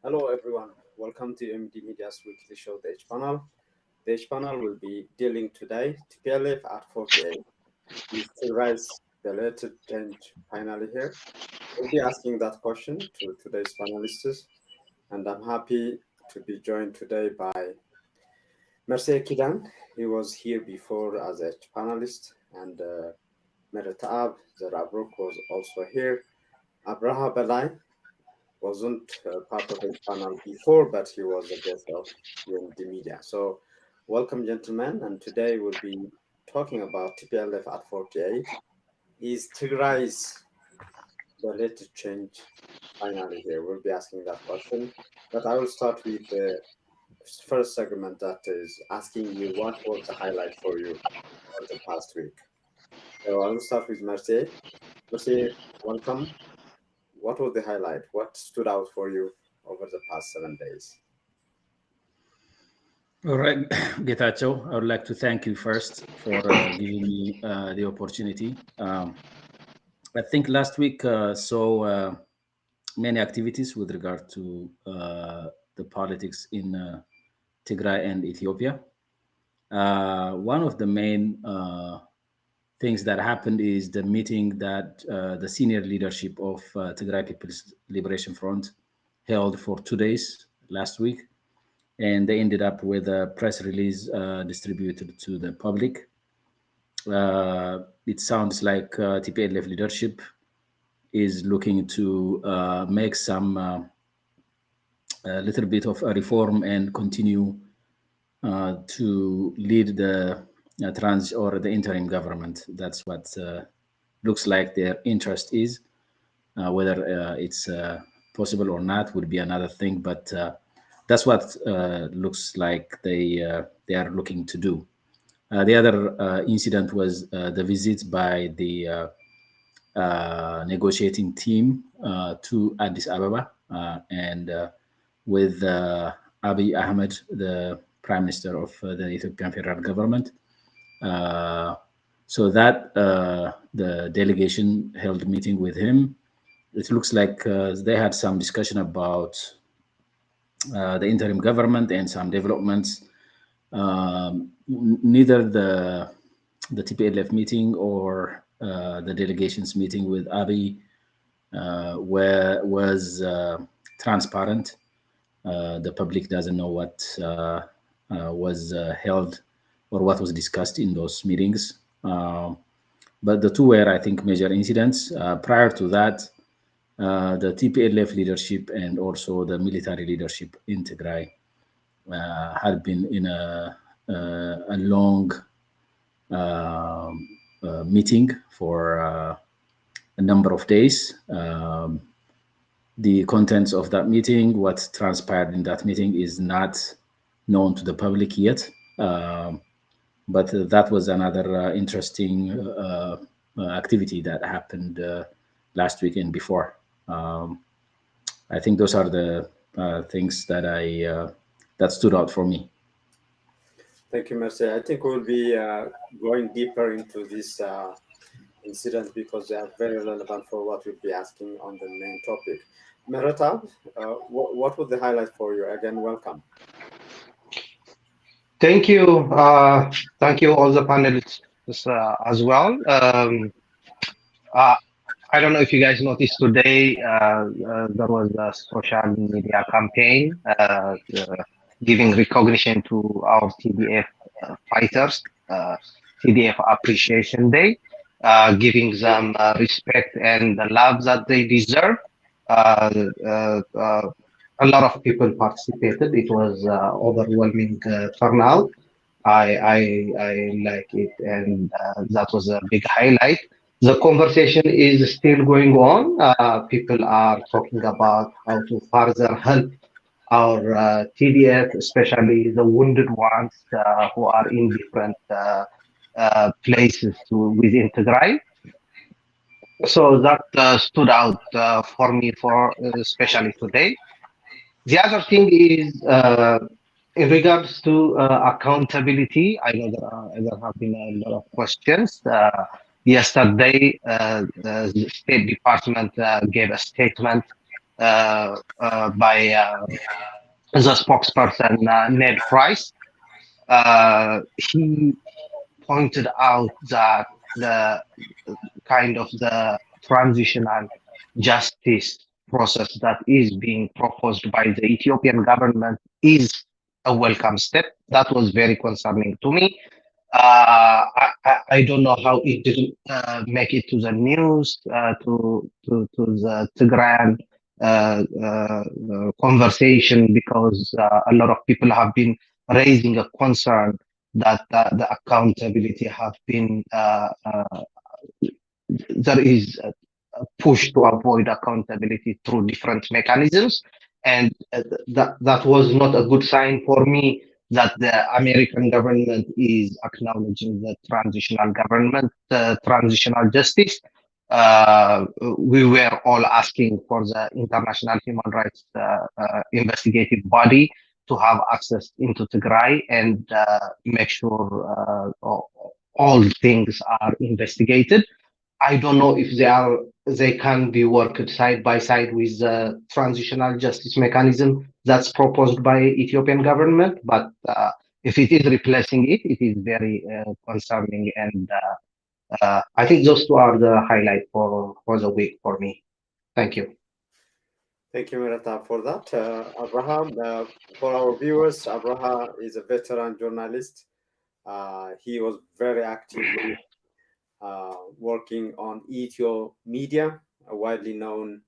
Hello, everyone. Welcome to MD Media's weekly show, The H Panel. The H Panel will be dealing today TPLF at 48. Is Tigray's belated change finally here? We'll be asking that question to today's panelists, and I'm happy to be joined today by Merce Kidan. He was here before as a panelist, and Meritaab Zarabruk was also here. Abraha Belai wasn't part of the panel before, but he was a guest of the media. So, welcome, gentlemen. And today we'll be talking about TPLF at 48. Is Tigray's belated change finally here? We'll be asking that question. But I will start with the first segment that is asking you what was the highlight for you for the past week. So, I will start with Mercier. Mercier, welcome. What was the highlight? What stood out for you over the past 7 days? All right, Getachew, I would like to thank you first for giving me the opportunity. I think last week saw many activities with regard to the politics in Tigray and Ethiopia. One of the main things that happened is the meeting that the senior leadership of Tigray People's Liberation Front held for 2 days last week, and they ended up with a press release distributed to the public. It sounds like TPLF leadership is looking to make some a little bit of a reform and continue to lead the trans or the interim government. That's what looks like their interest is. Whether it's possible or not would be another thing, but that's what looks like they are looking to do. The other incident was the visit by the negotiating team to Addis Ababa and with Abiy Ahmed, the Prime Minister of the Ethiopian Federal Government. Uh, so that the delegation held a meeting with him. It looks like they had some discussion about the interim government and some developments. Neither the TPLF meeting or the delegations meeting with Abiy was transparent. The public doesn't know what was held or what was discussed in those meetings. But the two were, I think, major incidents. Prior to that, the TPLF leadership and also the military leadership in Tigray had been in a long meeting for a number of days. The contents of that meeting, what transpired in that meeting, is not known to the public yet. But that was another interesting activity that happened last week and before. I think those are the things that that stood out for me. Thank you, Mercy. I think we'll be going deeper into this incident because they are very relevant for what we'll be asking on the main topic. Meratab, what was the highlight for you? Again, welcome. Thank you. Thank you, all the panelists as well. Uh, I don't know if you guys noticed today, there was a social media campaign giving recognition to our TDF fighters, TDF Appreciation Day, giving them respect and the love that they deserve. Uh, uh, uh, a lot of people participated. It was overwhelming turnout. I like it, and that was a big highlight. The conversation is still going on. People are talking about how to further help our TDF, especially the wounded ones who are in different places within Tigray. So that stood out for me for especially today. The other thing is in regards to accountability. I know there have been a lot of questions. Yesterday, the State Department gave a statement by the spokesperson Ned Price. He pointed out that the kind of the transitional justice process that is being proposed by the Ethiopian government is a welcome step. That was very concerning to me. I don't know how it didn't make it to the news, to the Tigrayan conversation, because a lot of people have been raising a concern that the accountability have been there is a push to avoid accountability through different mechanisms, and that was not a good sign for me that the American government is acknowledging the transitional government, transitional justice. We were all asking for the international human rights investigative body to have access into Tigray and make sure all things are investigated. I don't know if they can be worked side by side with the transitional justice mechanism that's proposed by Ethiopian government, but if it is replacing it, it is very concerning. And I think those two are the highlight for the week for me. Thank you. Thank you, Mirata, for that. Abraham, for our viewers, Abraham is a veteran journalist. He was very actively working on Ethio Media, a widely known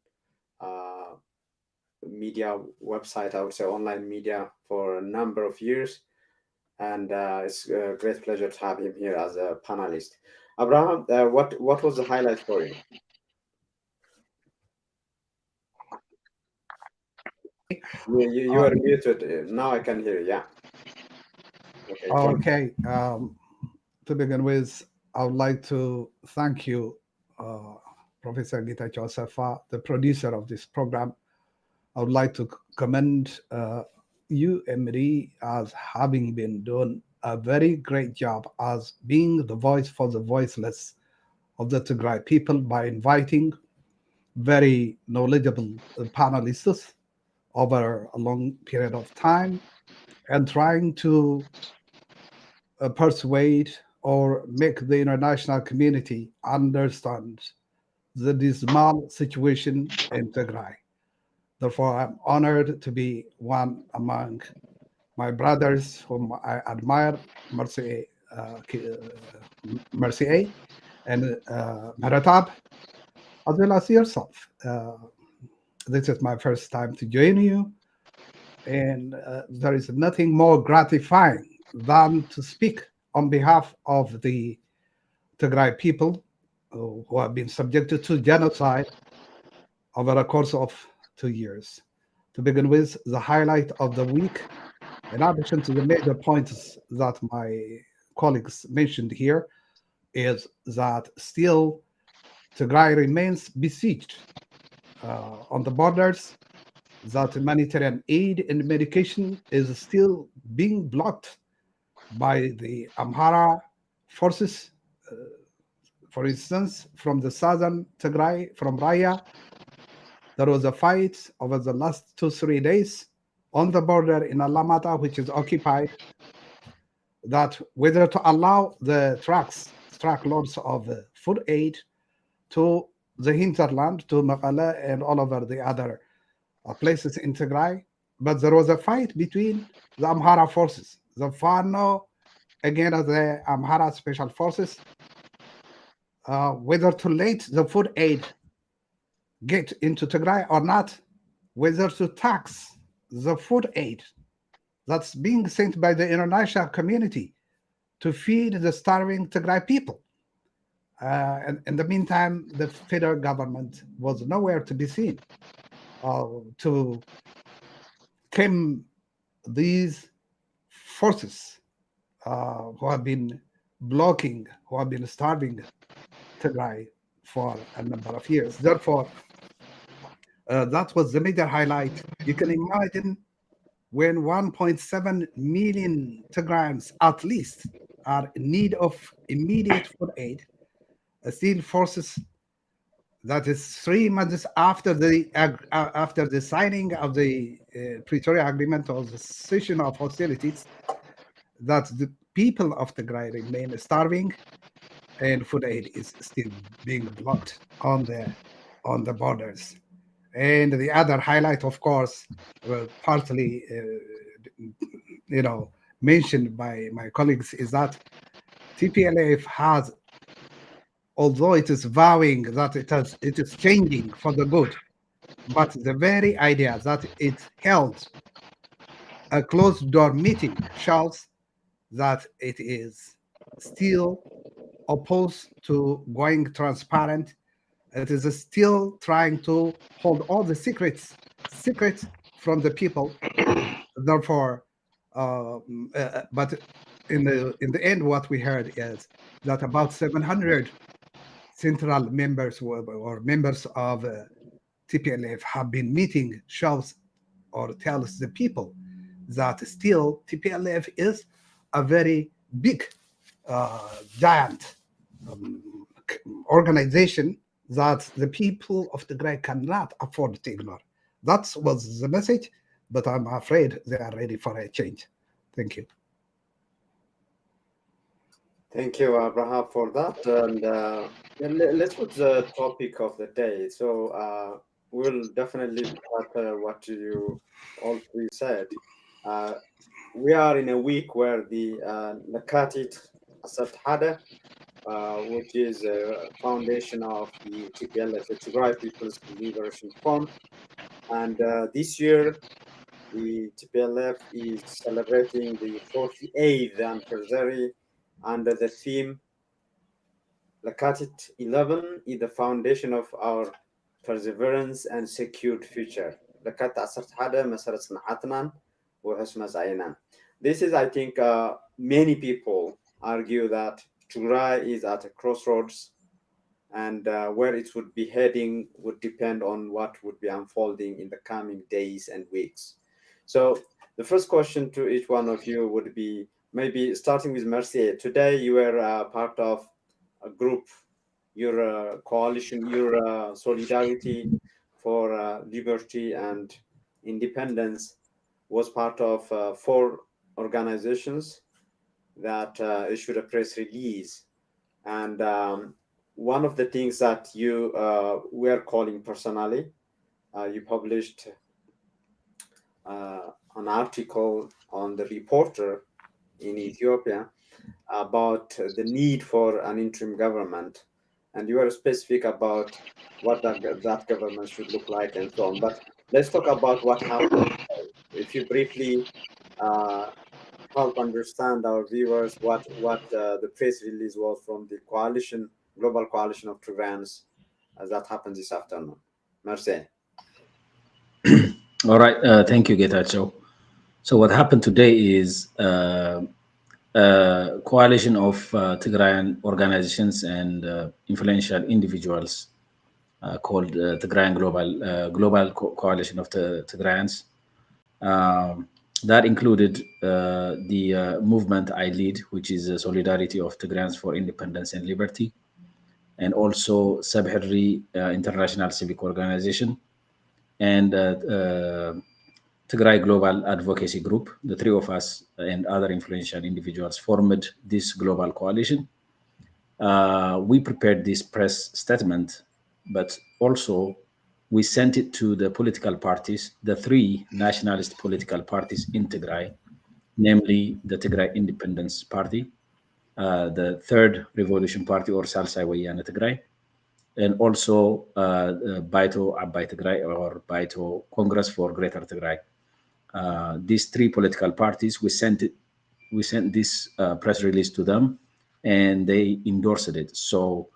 media website, I would say online media, for a number of years. And it's a great pleasure to have him here as a panelist. Abraham, what was the highlight for you? You are muted. Now I can hear you. Yeah. Okay. To begin with, I would like to thank you, Professor Gita Josefa, the producer of this program. I would like to commend you, Emery, as having been doing a very great job as being the voice for the voiceless of the Tigray people by inviting very knowledgeable panelists over a long period of time and trying to persuade or make the international community understand the dismal situation in Tigray. Therefore, I'm honored to be one among my brothers whom I admire, Mercier and Maratab, as well as yourself. This is my first time to join you, and there is nothing more gratifying than to speak on behalf of the Tigray people who have been subjected to genocide over the course of 2 years. To begin with, the highlight of the week, in addition to the major points that my colleagues mentioned here, is that still Tigray remains besieged on the borders, that humanitarian aid and medication is still being blocked by the Amhara forces. For instance, from the southern Tigray, from Raya, there was a fight over the last 2-3 days on the border in Alamata, which is occupied, that whether to allow the truckloads of food aid to the hinterland, to Mekelle and all over the other places in Tigray. But there was a fight between the Amhara forces, the Fano against the Amhara special forces, whether to let the food aid get into Tigray or not, whether to tax the food aid that's being sent by the international community to feed the starving Tigray people. And in the meantime, the federal government was nowhere to be seen to tame these forces who have been blocking, who have been starving Tigray for a number of years. Therefore, that was the major highlight. You can imagine when 1.7 million Tigrayans at least are in need of immediate food aid, still forces That is 3 months after the signing of the Pretoria Agreement or the cessation of hostilities, that the people of Tigray remain starving, and food aid is still being blocked on the borders. And the other highlight, of course, partly mentioned by my colleagues, is that TPLF has, although it is vowing that it is changing for the good, but the very idea that it held a closed door meeting shows that it is still opposed to going transparent. It is still trying to hold all the secrets from the people. Therefore, but in the end, what we heard is that about 700 central members or members of TPLF have been meeting, shows or tells the people that still TPLF is a very big, giant organization that the people of Tigray cannot afford to ignore. That was the message, but I'm afraid they are ready for a change. Thank you. Thank you, Abraham, for that. And let's put the topic of the day. So we'll definitely start what you all three said. We are in a week where the Nakatit Asat Hada, which is a foundation of the TPLF, the Tigray People's Liberation Front. And this year, the TPLF is celebrating the 48th anniversary under the theme Lakatit 11 is the foundation of our perseverance and secured future. Lakat عصرت حدا مسألة صناعتنا وحسن زعينا. This is, I think, many people argue that Tigray is at a crossroads, and where it would be heading would depend on what would be unfolding in the coming days and weeks. So the first question to each one of you would be, maybe starting with Mercier. Today you were part of a group, your coalition, your solidarity for liberty and independence was part of 4 organizations that issued a press release. And one of the things that you were calling personally, you published an article on the Reporter in Ethiopia about the need for an interim government, and you were specific about what that government should look like and so on. But let's talk about what happened. If you briefly help understand our viewers what the press release was from the coalition, global coalition of Tigrayans, as that happens this afternoon. Merci. All right. Thank you, Getachew. So what happened today is a coalition of Tigrayan organizations and influential individuals called Tigrayan Global Coalition of the Tigrayans. That included the movement I lead, which is Solidarity of Tigrayans for Independence and Liberty, and also Sabhiri International Civic Organization, and Tigray Global Advocacy Group. The 3 of us and other influential individuals formed this global coalition. We prepared this press statement, but also we sent it to the political parties, the 3 nationalist political parties in Tigray, namely the Tigray Independence Party, the Third Revolution Party or Salsai Wayana Tigray, and also Baito Abai Tigray or Baito Congress for Greater Tigray. These 3 political parties, we sent this press release to them, and they endorsed it. So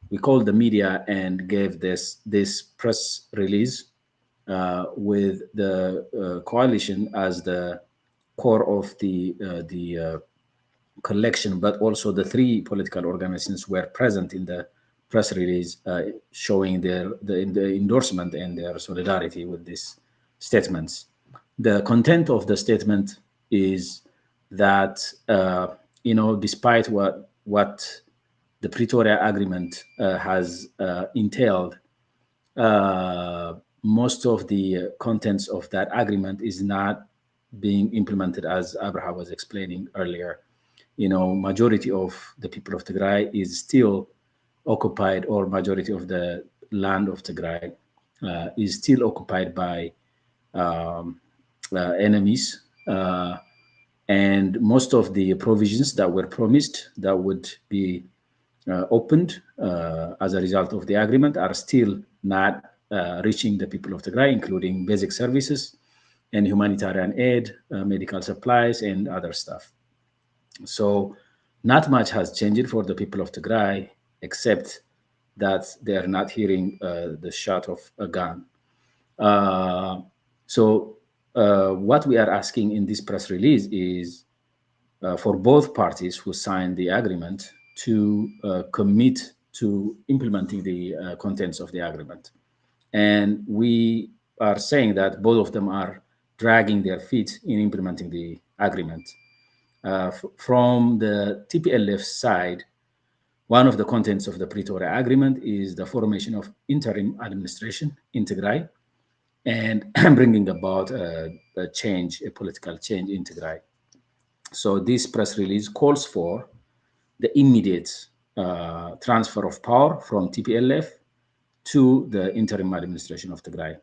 we called the media and gave this press release with the coalition as the core of the collection, but also the 3 political organizations were present in the press release, showing the endorsement and their solidarity with these statements. The content of the statement is that despite what the Pretoria Agreement has entailed, most of the contents of that agreement is not being implemented, as Abraha was explaining earlier. Majority of the people of Tigray is still occupied, or majority of the land of Tigray is still occupied by enemies. And most of the provisions that were promised that would be opened as a result of the agreement are still not reaching the people of Tigray, including basic services and humanitarian aid, medical supplies, and other stuff. So not much has changed for the people of Tigray, except that they are not hearing the shot of a gun. So what we are asking in this press release is for both parties who signed the agreement to commit to implementing the contents of the agreement. And we are saying that both of them are dragging their feet in implementing the agreement. From the TPLF side, one of the contents of the Pretoria Agreement is the formation of interim administration in Tigray and bringing about a political change in Tigray. So this press release calls for the immediate transfer of power from TPLF to the interim administration of Tigray.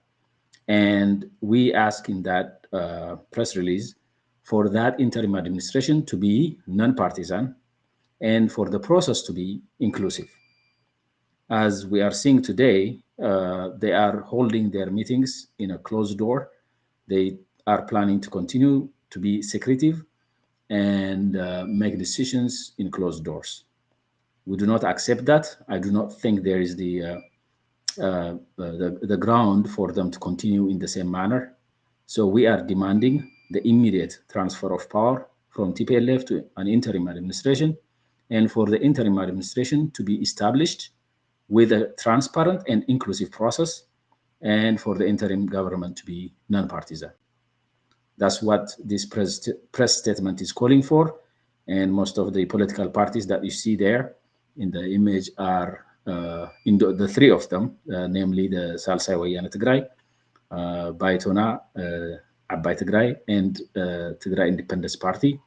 And we ask in that press release for that interim administration to be non-partisan and for the process to be inclusive. As we are seeing today, they are holding their meetings in a closed door. They are planning to continue to be secretive and make decisions in closed doors. We do not accept that. I do not think there is the ground for them to continue in the same manner. So we are demanding the immediate transfer of power from TPLF to an interim administration, and for the interim administration to be established with a transparent and inclusive process, and for the interim government to be non-partisan. That's what this press statement is calling for, and most of the political parties that you see there in the image are in the three of them, namely the Salsai Wayana Tigray, Baitona, Abai Tigray, and Tigray Independence Party.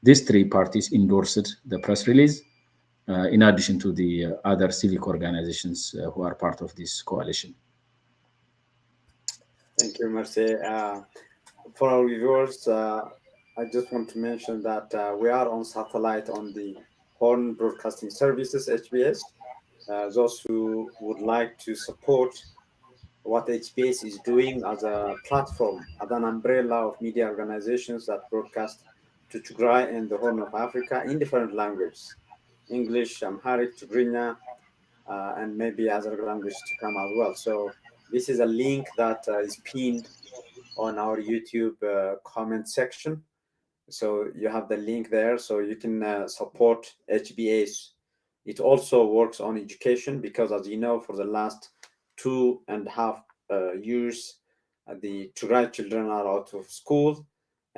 These three parties endorsed the press release, in addition to the other civic organizations who are part of this coalition. Thank you, Mercy. For our viewers, I just want to mention that we are on satellite on the Horn Broadcasting Services, HBS. Those who would like to support what HBS is doing as a platform, as an umbrella of media organizations that broadcast to Tigray and the Horn of Africa in different languages, English, Amharic, Tigrinya, and maybe other languages to come as well. So this is a link that is pinned on our YouTube comment section. So you have the link there, so you can support HBS. It also works on education because, as you know, for the last 2.5 years, the Tigray children are out of school.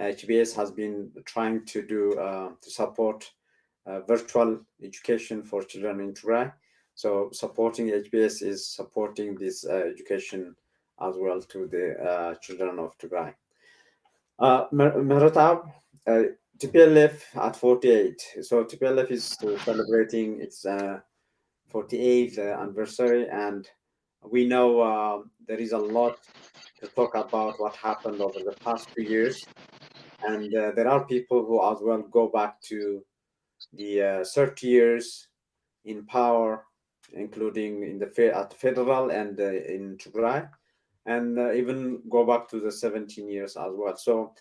HBS has been trying to do to support virtual education for children in Tigray. So supporting HBS is supporting this education as well to the children of Tigray. Meratab, TPLF at 48. So TPLF is celebrating its 48th anniversary, and we know there is a lot to talk about what happened over the past 2 years. And there are people who as well go back to the 30 years in power, including in at federal and in Tigray, and even go back to the 17 years as well. So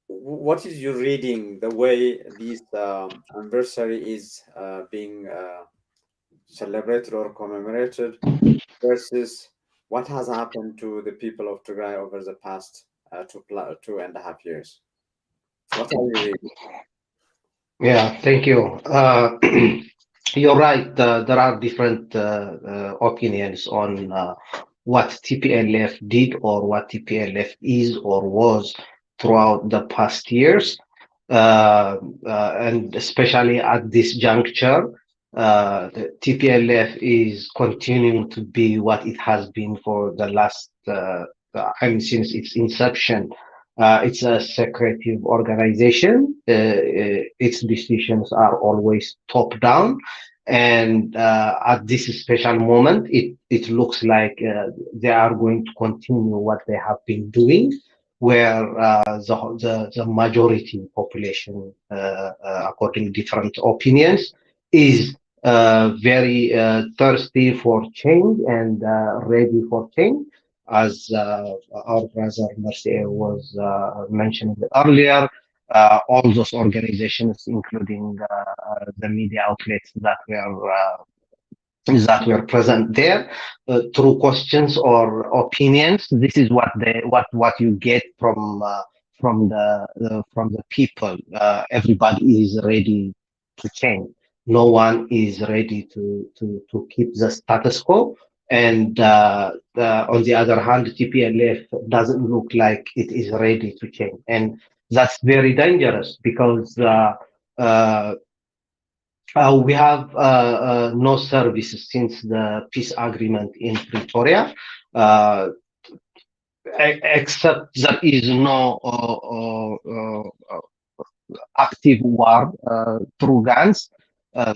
what is your reading, the way this anniversary is being celebrated or commemorated versus what has happened to the people of Tigray over the past 2.5 years? What are you reading? Yeah, thank you. You're right. There are different opinions on what TPLF did or what TPLF is or was throughout the past years, and especially at this juncture, the TPLF is continuing to be what it has been for the last, since its inception. It's a secretive organization. Its decisions are always top down. And at this special moment, it looks like they are going to continue what they have been doing, where the majority population, according to different opinions, is very thirsty for change and ready for change, as our brother Mercier was mentioning earlier. All those organizations, including the media outlets that were present there, through questions or opinions. This is what you get from the people. Everybody is ready to change. No one is ready to keep the status quo. And on the other hand, TPLF doesn't look like it is ready to change, and that's very dangerous because we have no services since the peace agreement in Pretoria, except there is no active war through guns. Uh,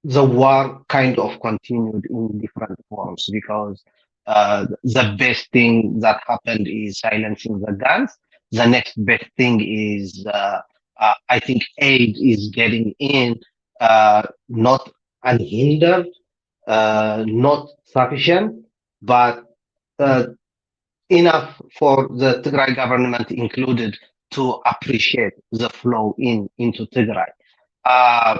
the war kind of continued in different forms because the best thing that happened is silencing the guns. The next best thing is, I think, aid is getting in, not unhindered, not sufficient, but uh, enough for the Tigray government included to appreciate the flow into Tigray. I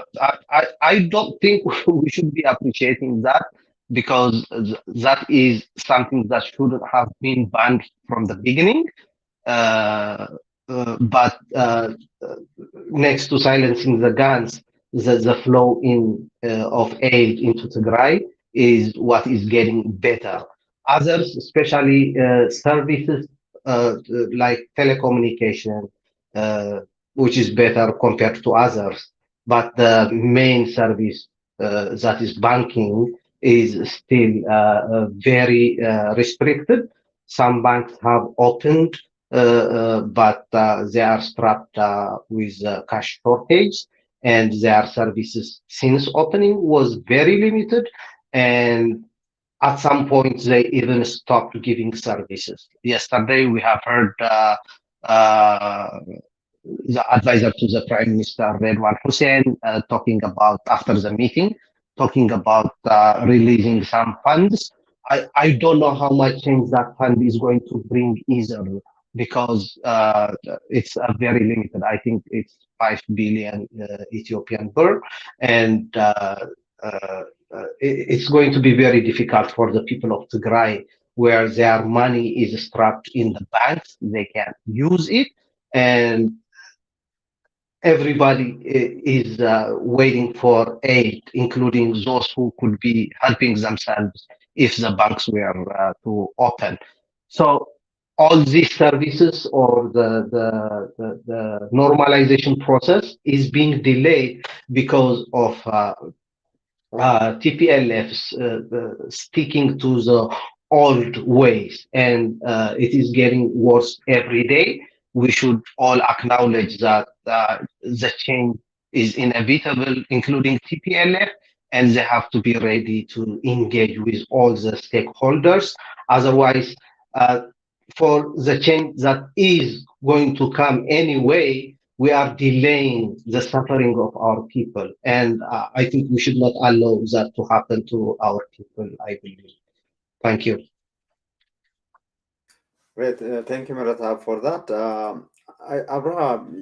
don't think we should be appreciating that because that is something that shouldn't have been banned from the beginning. But next to silencing the guns, the flow of aid into Tigray is what is getting better. Others, especially services like telecommunication, uh, which is better compared to others. But the main service, that is banking, is still very restricted. Some banks have opened, but they are strapped with cash shortage, and their services since opening was very limited. And at some point, they even stopped giving services. Yesterday, we have heard uh, the advisor to the Prime Minister, Redwan Hussein, talking about, after the meeting, talking about releasing some funds. I don't know how much change that fund is going to bring either, because it's very limited. I think it's 5 billion Ethiopian birr, and it's going to be very difficult for the people of Tigray, where their money is strapped in the banks. They can't use it, and everybody is waiting for aid, including those who could be helping themselves if the banks were to open. So all these services, or the normalization process, is being delayed because of TPLFs sticking to the old ways, and it is getting worse every day. We should all acknowledge that the change is inevitable, including TPLF, and they have to be ready to engage with all the stakeholders. Otherwise, uh, for the change that is going to come anyway, we are delaying the suffering of our people. And I think we should not allow that to happen to our people, I believe. Thank you. Great. Thank you, Maratab, for that. Abraham,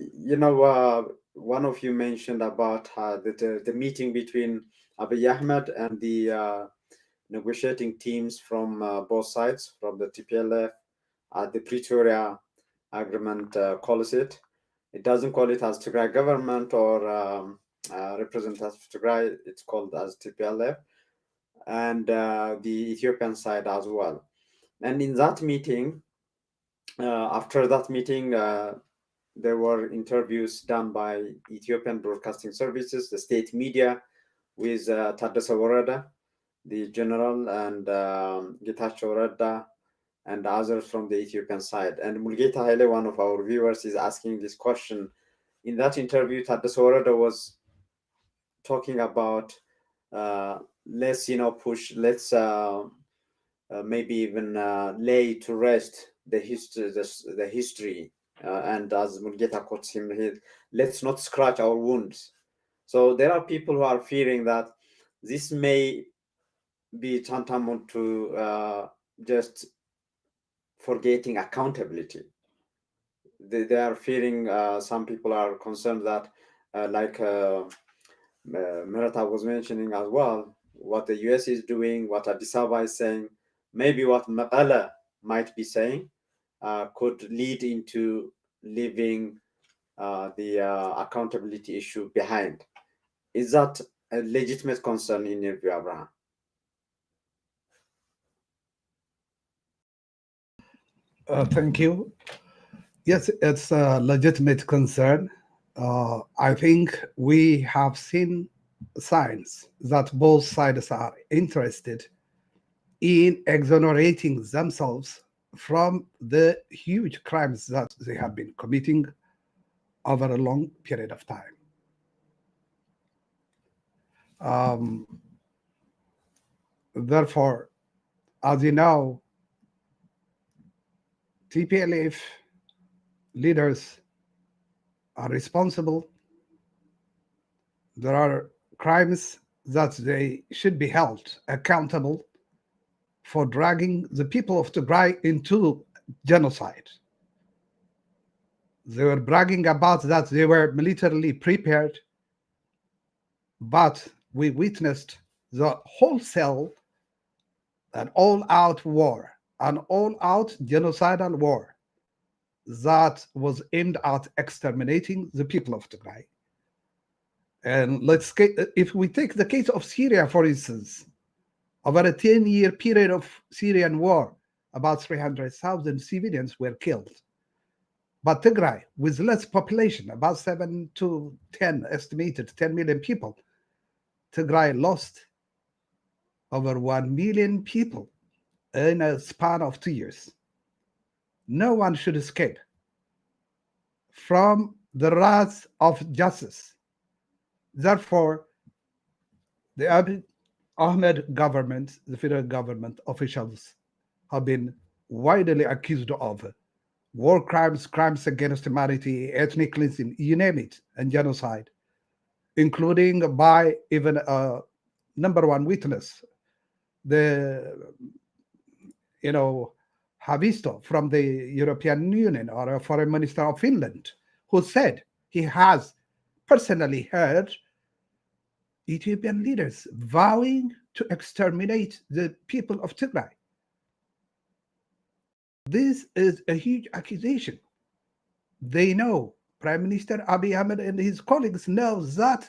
one of you mentioned about the meeting between Abiy Ahmed and the negotiating teams from both sides, from the TPLF, the Pretoria Agreement calls it. It doesn't call it as Tigray government or representative of Tigray. It's called as TPLF, and the Ethiopian side as well. And in that meeting, after that meeting, there were interviews done by Ethiopian Broadcasting Services, the state media, with Taddasa Warada, the general, and Getachew Reda, and others from the Ethiopian side. And Mulgeta Haile, one of our viewers, is asking this question. In that interview, Taddasa Warada was talking about let's push, let's maybe even lay to rest the history, and as Mulgeta quotes him here, let's not scratch our wounds. So there are people who are fearing that this may be tantamount to just forgetting accountability. They are fearing, some people are concerned that, like Merata was mentioning as well, what the US is doing, what Addis Ababa is saying, maybe what Maqala might be saying, could lead into leaving the accountability issue behind. Is that a legitimate concern in your view, Abraham? Thank you. Yes, it's a legitimate concern. I think we have seen signs that both sides are interested in exonerating themselves from the huge crimes that they have been committing over a long period of time. Therefore, as you know, TPLF leaders are responsible. There are crimes that they should be held accountable for dragging the people of Tigray into genocide. They were bragging about that they were militarily prepared, but we witnessed the wholesale and all-out war, an all-out genocidal war that was aimed at exterminating the people of Tigray. And if we take the case of Syria, for instance, over a 10-year period of Syrian war, about 300,000 civilians were killed. But Tigray, with less population, about 7 to 10, estimated 10 million people, Tigray lost over 1 million people in a span of 2 years. No one should escape from the wrath of justice. Therefore, the Abiy Ahmed government, the federal government officials, have been widely accused of war crimes, crimes against humanity, ethnic cleansing, you name it, and genocide, including by even a number one witness, the Haavisto from the European Union, or a foreign minister of Finland, who said he has personally heard Ethiopian leaders vowing to exterminate the people of Tigray. This is a huge accusation. They know, Prime Minister Abiy Ahmed and his colleagues know that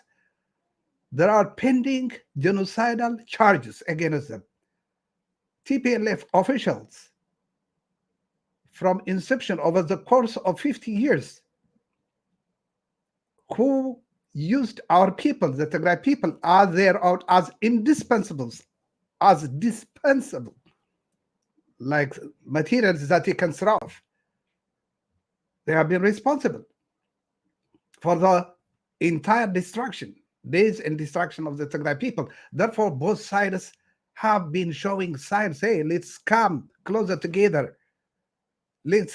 there are pending genocidal charges against them. TPLF officials, from inception over the course of 50 years, who used our people, the Tigray people, as indispensables, as dispensable, like materials that you can throw off. They have been responsible for the entire destruction, days and destruction of the Tigray people. Therefore, both sides have been showing signs, hey, let's come closer together. Let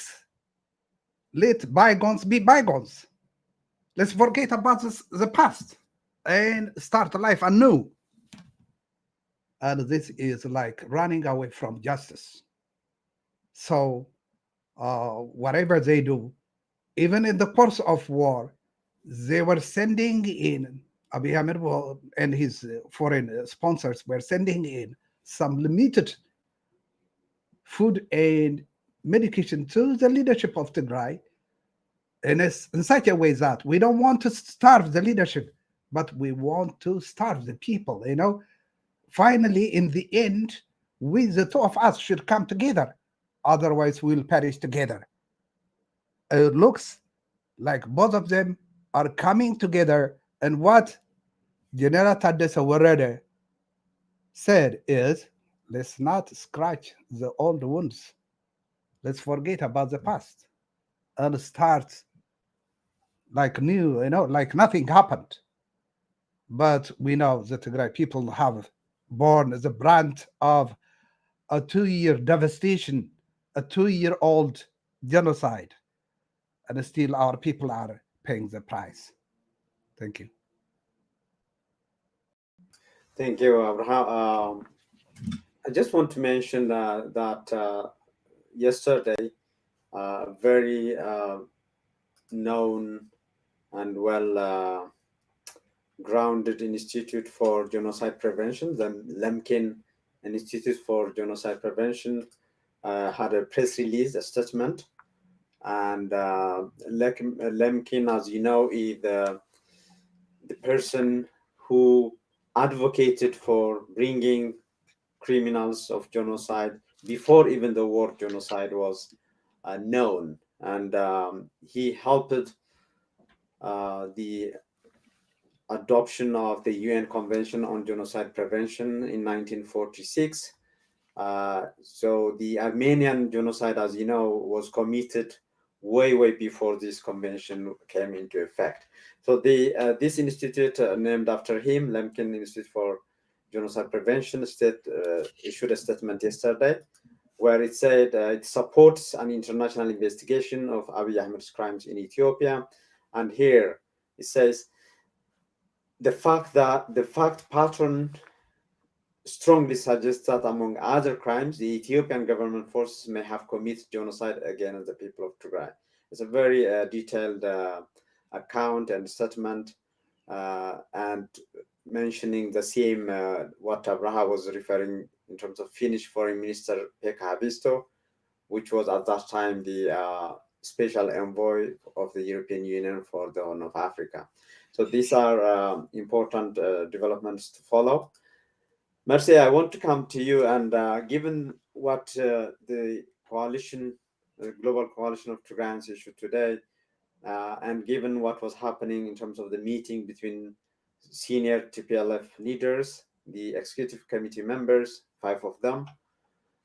bygones be bygones. Let's forget about the past and start life anew. And this is like running away from justice. So whatever they do, even in the course of war, they were sending in, Abiy Ahmed and his foreign sponsors were sending in some limited food and medication to the leadership of Tigray in such a way that we don't want to starve the leadership, but we want to starve the people. Finally, in the end, we, the two of us, should come together. Otherwise, we'll perish together. It looks like both of them are coming together. And what General Tadesse Warede said is, let's not scratch the old wounds. Let's forget about the past and start like new, like nothing happened. But we know the Tigray people have borne the brunt of a 2 year devastation, a 2 year old genocide, and still our people are paying the price. Thank you. Thank you, Abraham. I just want to mention that yesterday, a very known and well grounded institute for genocide prevention, the Lemkin Institute for Genocide Prevention, had a press release, a statement. And Lemkin, as you know, is the person who advocated for bringing criminals of genocide before even the word genocide was known. And he helped the adoption of the UN Convention on Genocide Prevention in 1946. So the Armenian genocide, as you know, was committed way before this convention came into effect. So this institute, named after him, Lemkin Institute for Genocide Prevention, issued a statement yesterday where it said it supports an international investigation of Abiy Ahmed's crimes in Ethiopia. And here it says, the fact pattern strongly suggests that, among other crimes, the Ethiopian government forces may have committed genocide against the people of Tigray. It's a very detailed account and statement, and mentioning the same what Abraha was referring in terms of Finnish Foreign Minister Pekka Haavisto, which was at that time the special envoy of the European Union for the Horn of Africa. So these are important developments to follow. Mercy, I want to come to you, and given what the coalition, the global coalition of Tigrayans issued today, and given what was happening in terms of the meeting between senior TPLF leaders, the executive committee members, 5 of them,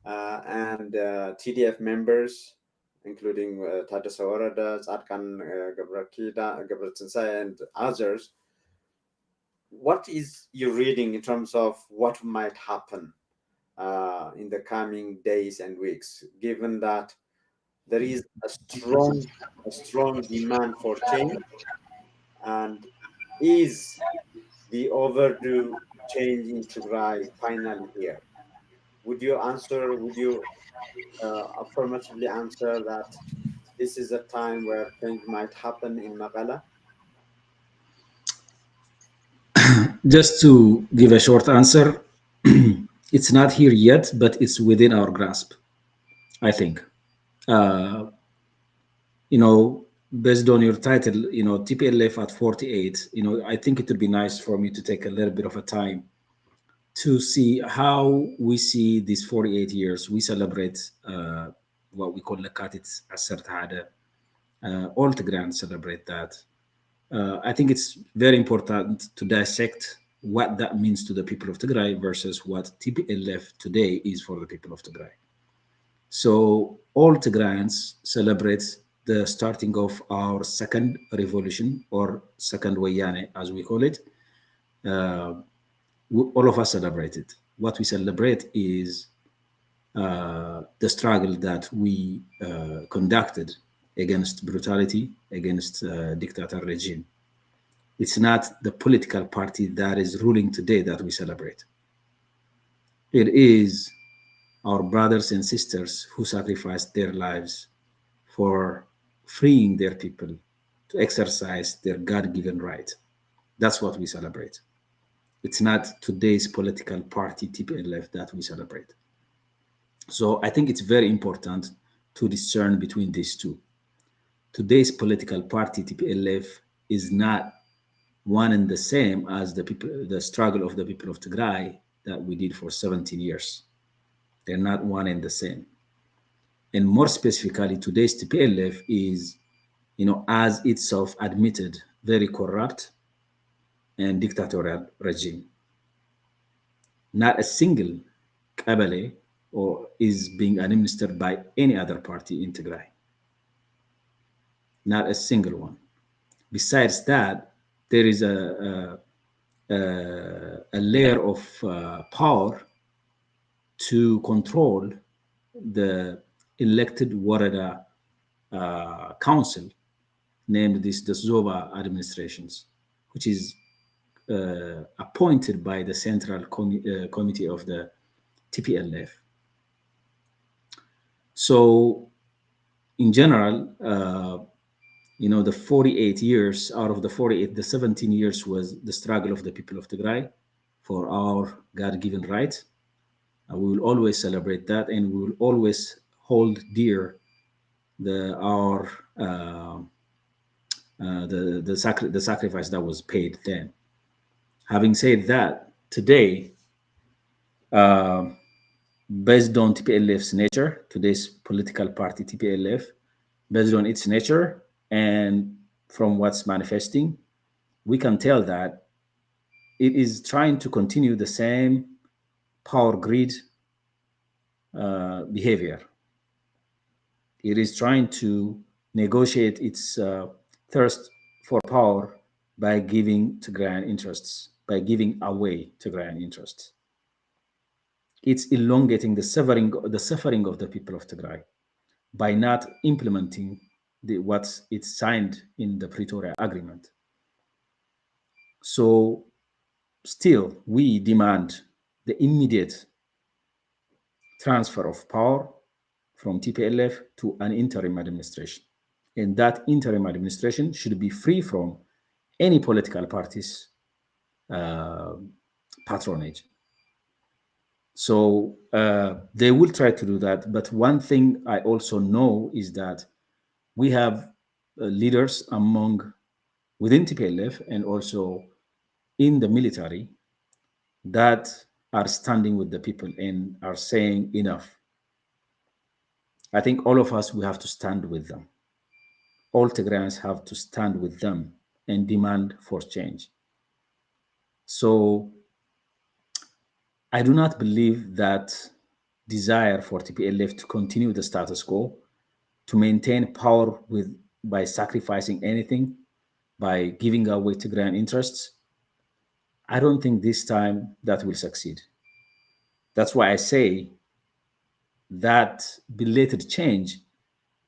and TDF members, including Tadesse Warada, Tzadkan Gebretinsae, and others, what is your reading in terms of what might happen in the coming days and weeks, given that there is a strong demand for change, and is the overdue change in Tigray finally here? Would you affirmatively answer that this is a time where change might happen in Magala? Just to give a short answer, it's not here yet, but it's within our grasp, I think. Based on your title, TPLF at 48, I think it would be nice for me to take a little bit of a time to see how we see these 48 years. We celebrate what we call Lakatit Asert Hada. All Tigrayans celebrate that. I think it's very important to dissect what that means to the people of Tigray versus what TPLF today is for the people of Tigray. So all Tigrayans celebrate the starting of our second revolution, or second Wayane, as we call it. All of us celebrate it. What we celebrate is the struggle that we conducted against brutality, against dictator regime. It's not the political party that is ruling today that we celebrate. It is our brothers and sisters who sacrificed their lives for freeing their people to exercise their God-given right. That's what we celebrate. It's not today's political party, TPLF, that we celebrate. So I think it's very important to discern between these two. Today's political party, TPLF, is not one and the same as the struggle of the people of Tigray that we did for 17 years. They're not one and the same. And more specifically, today's TPLF is, as itself admitted, very corrupt and dictatorial regime. Not a single qabale or is being administered by any other party in Tigray. Not a single one. Besides that, there is a layer of power to control the elected Warada council, named the Zoba administrations, which is appointed by the Central Committee of the TPLF. So, in general, the 48 years, out of the 48, the 17 years was the struggle of the people of Tigray for our God-given right. We will always celebrate that, and we will always hold dear the sacrifice that was paid then. Having said that, today, based on TPLF's nature, today's political party TPLF, based on its nature and from what's manifesting, we can tell that it is trying to continue the same power grid behavior. It is trying to negotiate its thirst for power by giving Tigrayan interests, by giving away Tigrayan interests. It's elongating the suffering of the people of Tigray by not implementing what it signed in the Pretoria Agreement. So still, we demand the immediate transfer of power from TPLF to an interim administration. And that interim administration should be free from any political parties' patronage. So they will try to do that. But one thing I also know is that we have leaders within TPLF and also in the military that are standing with the people and are saying enough. I think all of us, we have to stand with them. All Tigrayans have to stand with them and demand for change. So I do not believe that desire for TPLF to continue the status quo, to maintain power by sacrificing anything, by giving away Tigrayan interests, I don't think this time that will succeed. That's why I say that belated change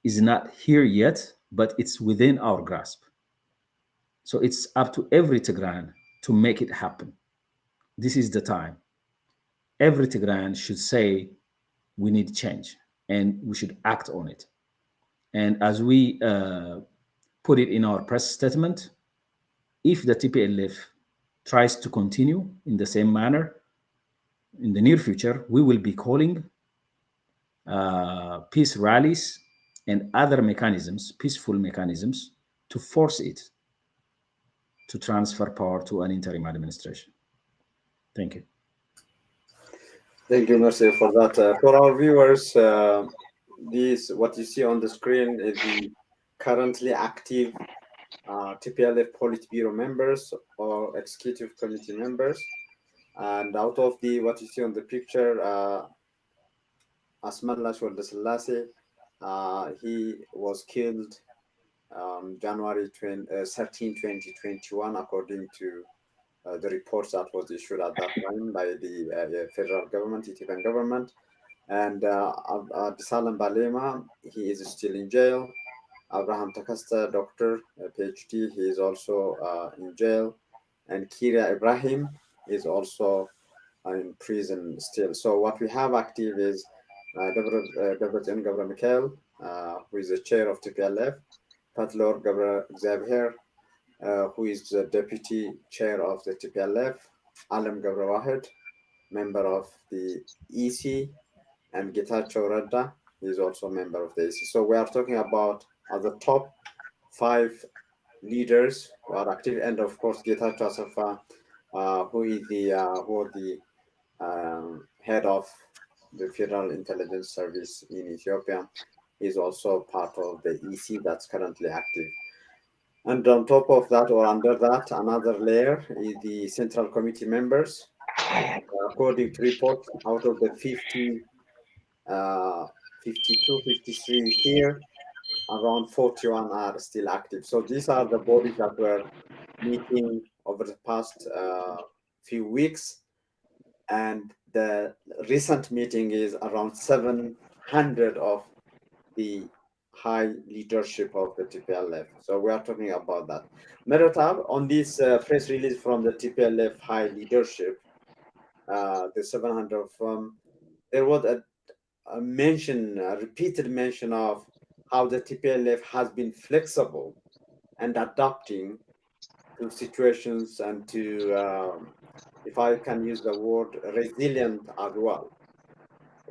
is not here yet, but it's within our grasp. So it's up to every Tigrayan to make it happen. This is the time. Every Tigrayan should say, we need change and we should act on it. And as we put it in our press statement, if the TPLF tries to continue in the same manner in the near future, we will be calling peace rallies and other mechanisms, peaceful mechanisms, to force it to transfer power to an interim administration. Thank you. Thank you, Mercy, for that. For our viewers, what you see on the screen is the currently active TPLF Politburo members or executive committee members. And out of what you see on the picture, Asmalla Selassie, he was killed January 13, 2021, according to the reports that was issued at that time by the federal government, Ethiopian government. And Abdisalam Balema, he is still in jail. Abraham Takasta, doctor, PhD, he is also in jail. And Kiria Ibrahim is also in prison still. So what we have active is Debretsion Gabra Mikhail, who is the chair of TPLF, Patlor Gabra Xavier, who is the deputy chair of the TPLF, Alam Gabra Wahed, member of the EC, and Getachew Radda, he is also a member of the EC. So we are talking about the top 5 leaders who are active, and of course Getachew Asafa, who is the head of the Federal Intelligence Service in Ethiopia, is also part of the EC that's currently active. And on top of that, or under that, another layer is the Central Committee members. According to reports, out of the 50, 52, 53 here, around 41 are still active. So these are the bodies that were meeting over the past few weeks. And the recent meeting is around 700 of the high leadership of the TPLF. So we are talking about that. Meratab, on this press release from the TPLF high leadership, the 700 from, there was a mention, a repeated mention of how the TPLF has been flexible and adapting to situations and to, if I can use the word, resilient as well.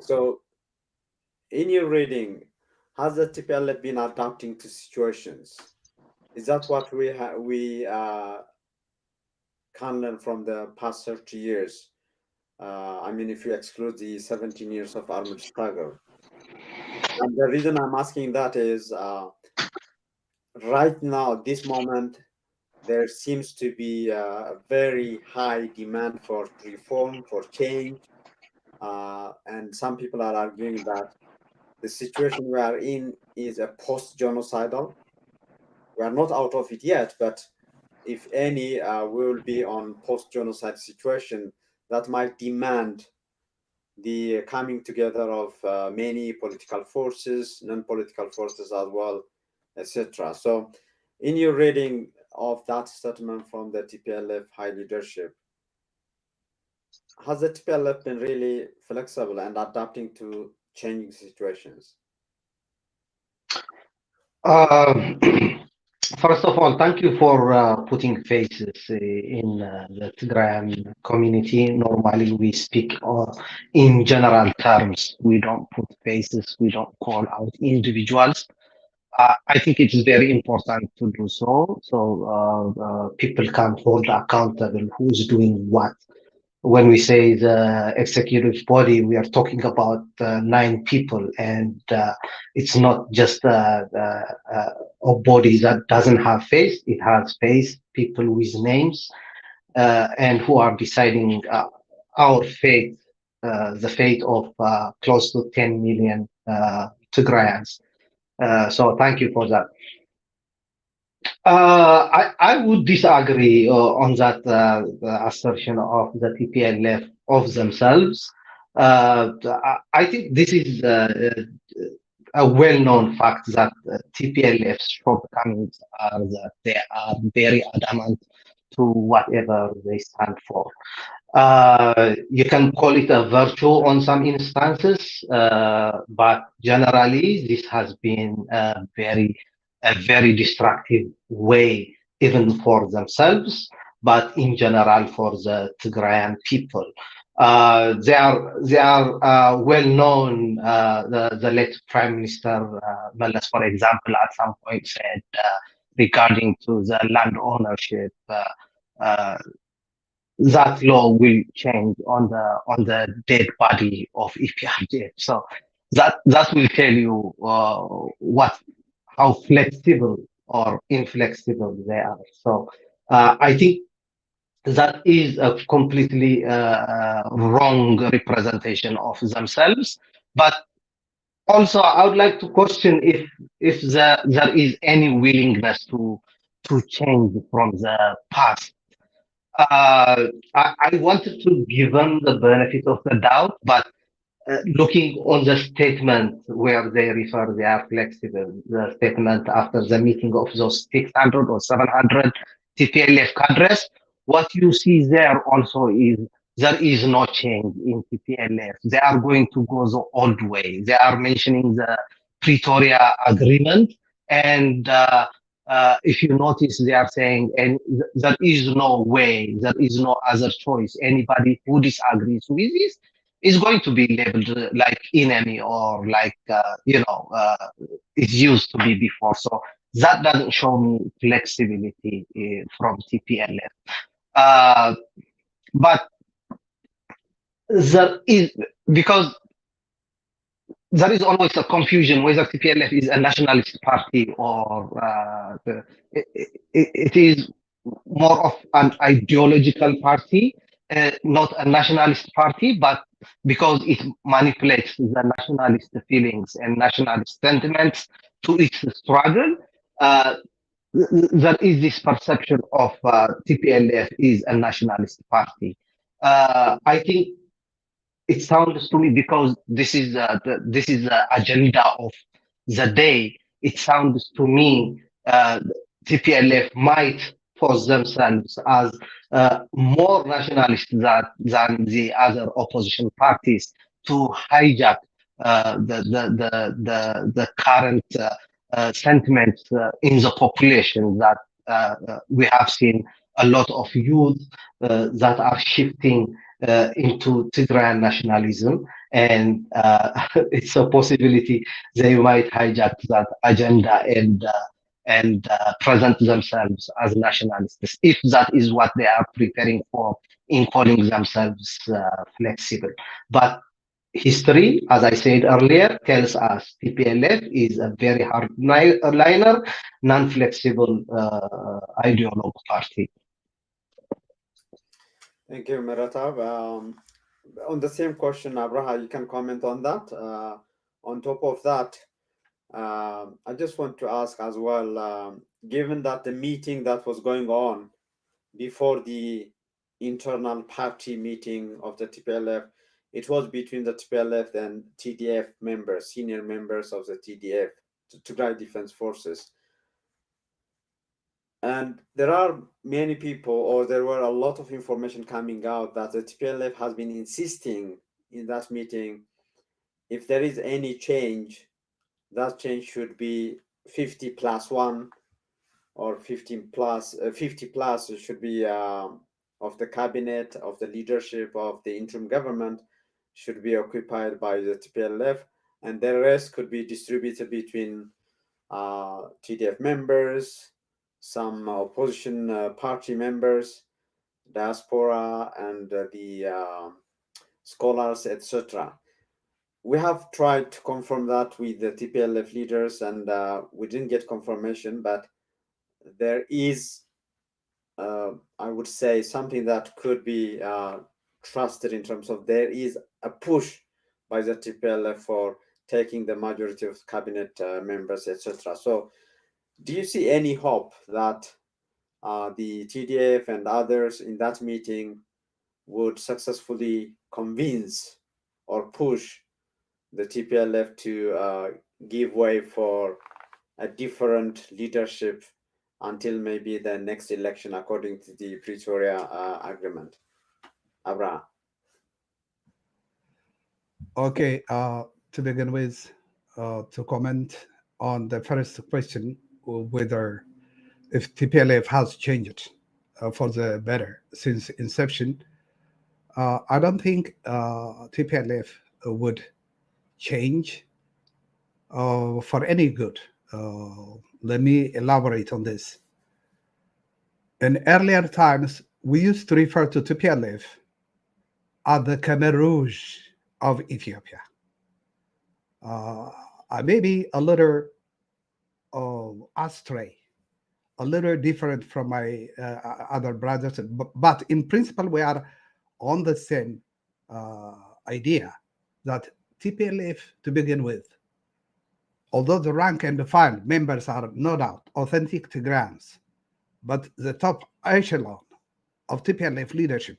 So in your reading, has the TPLF been adapting to situations? Is that what we can learn from the past 30 years? I mean, if you exclude the 17 years of armed struggle. And the reason I'm asking that is right now, this moment, there seems to be a very high demand for reform, for change. And some people are arguing that the situation we are in is a post-genocidal. We are not out of it yet, but if any, we will be on post-genocide situation that might demand the coming together of many political forces, non-political forces as well, etc. So, in your reading of that statement from the TPLF high leadership, has the TPLF been really flexible and adapting to changing situations? Uh, First of all, thank you for putting faces in the Tigrayan community. Normally, we speak in general terms. We don't put faces, we don't call out individuals. I think it is very important to do so, so people can hold accountable who's doing what. When we say the executive body, we are talking about 9 people, and it's not just a body that doesn't have face. It has face, people with names, and who are deciding our fate, the fate of close to 10 million Tigrayans. So thank you for that. I would disagree on that assertion of the TPLF of themselves. I think this is a well-known fact that TPLF's shortcomings are that they are very adamant to whatever they stand for. You can call it a virtue on some instances, but generally this has been a very destructive way, even for themselves, but in general for the Tigrayan people. They are well known. The late Prime Minister Meles, for example, at some point said regarding to the land ownership. Uh, that law will change on the dead body of EPRDF. So that will tell you what how flexible or inflexible they are. So I think that is a completely wrong representation of themselves. But also, I would like to question if there is any willingness to change from the past. I wanted to give them the benefit of the doubt, but looking on the statement where they refer they are flexible, the statement after the meeting of those 600 or 700 TPLF cadres, what you see there also is there is no change in TPLF. They are going to go the old way. They are mentioning the Pretoria Agreement, and if you notice, they are saying, and there is no way, there is no other choice. Anybody who disagrees with this is going to be labeled like enemy or like it used to be before. So that doesn't show me flexibility from TPLF. But there is, because there is always a confusion whether TPLF is a nationalist party or it is more of an ideological party, not a nationalist party, but because it manipulates the nationalist feelings and nationalist sentiments to its struggle, uh, there is this perception of TPLF is a nationalist party. I think it sounds to me, because this is the agenda of the day. It sounds to me TPLF might pose themselves as more nationalist than the other opposition parties to hijack the current sentiments in the population, that we have seen a lot of youth that are shifting into Tigrayan nationalism, and it's a possibility they might hijack that agenda and present themselves as nationalists, if that is what they are preparing for in calling themselves flexible. But history, as I said earlier, tells us TPLF is a very hardliner, non-flexible ideologue party. Thank you, Meratab. On the same question, Abraha, you can comment on that. On top of that, I just want to ask as well, given that the meeting that was going on before the internal party meeting of the TPLF, it was between the TPLF and TDF members, senior members of the TDF, Tigray Defense Forces. And there are many people, or there were a lot of information coming out that the TPLF has been insisting in that meeting, if there is any change, that change should be 50 plus 1 or 50 plus should be of the cabinet, of the leadership of the interim government should be occupied by the TPLF, and the rest could be distributed between TDF members, some opposition party members, diaspora, and the scholars, etc. We have tried to confirm that with the TPLF leaders, and we didn't get confirmation, but there is, I would say, something that could be trusted in terms of there is a push by the TPLF for taking the majority of cabinet members, etc. So do you see any hope that the TDF and others in that meeting would successfully convince or push the TPLF to give way for a different leadership until maybe the next election, according to the Pretoria Agreement? Abraham. Okay, to begin with, to comment on the first question, whether if TPLF has changed for the better since inception, I don't think TPLF would change for any good. Let me elaborate on this. In earlier times, we used to refer to TPLF as the Khmer Rouge of Ethiopia. I may be a little astray, a little different from my other brothers, but in principle, we are on the same idea that TPLF, to begin with, although the rank and file members are no doubt authentic Tigrayans, but the top echelon of TPLF leadership,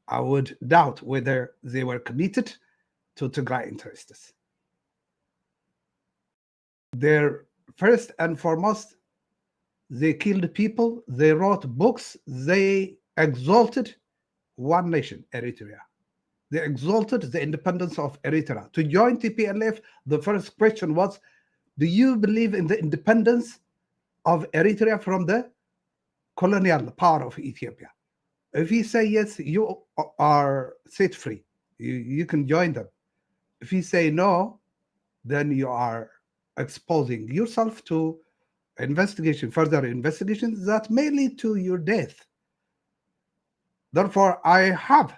I would doubt whether they were committed to Tigray interests. They're first and foremost, they killed people, they wrote books, they exalted one nation, Eritrea. They exalted the independence of Eritrea. To join TPLF, the first question was, do you believe in the independence of Eritrea from the colonial power of Ethiopia? If you say yes, you are set free. You can join them. If you say no, then you are exposing yourself to further investigations that may lead to your death. Therefore, I have